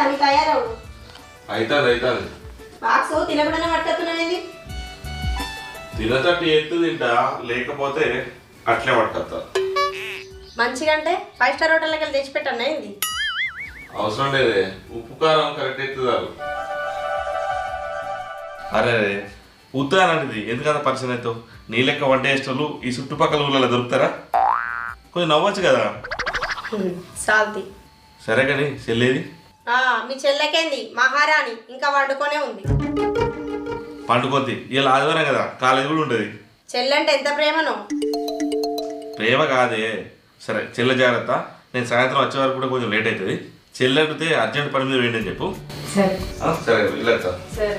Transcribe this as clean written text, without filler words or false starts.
తమి తయారవు అవుతుంది బాక్స్ తినకుండా పట్టుకున్నావేంది తినతట్టు ఎత్తు తింటా లేకపోతే అట్లే పట్టుకొస్తా మంచిగా అంటే 5 స్టార్ హోటల్కి వెళ్ళి తెచ్చిపెట్టన్నా ఏంది అవసరం లేదే ఉప్పు కారం కరెక్ట్ ఎత్తుదారు అరే ఉత్తరానంటిది ఎందుకంత పరిచయం అవుతావు నీ లెక్క వంట చేసేటోళ్ళు ఈ చుట్టుపక్కల ఊళ్ళలో దొరుకుతారా కొంచెం నవ్వచ్చు కదా సాల్తి సరే కానీ చెల్లేది మీ చెల్లెకేంది మహారాణి ఇంకా వండుకొనే ఉంది పండుకొద్ది ఇలా ఆదివారం కదా కాలేజీ కూడా ఉంటుంది చెల్లంటే ఎంత ప్రేమనో ప్రేమ కాదే సరే చెల్లె జాగ్రత్త నేను సాయంత్రం వచ్చే వరకు కూడా కొంచెం లేట్ అవుతుంది చెల్లె అడిగితే అర్జెంట్ పని మీద వేయండి అని చెప్పు సరే సరే ఇలా సరే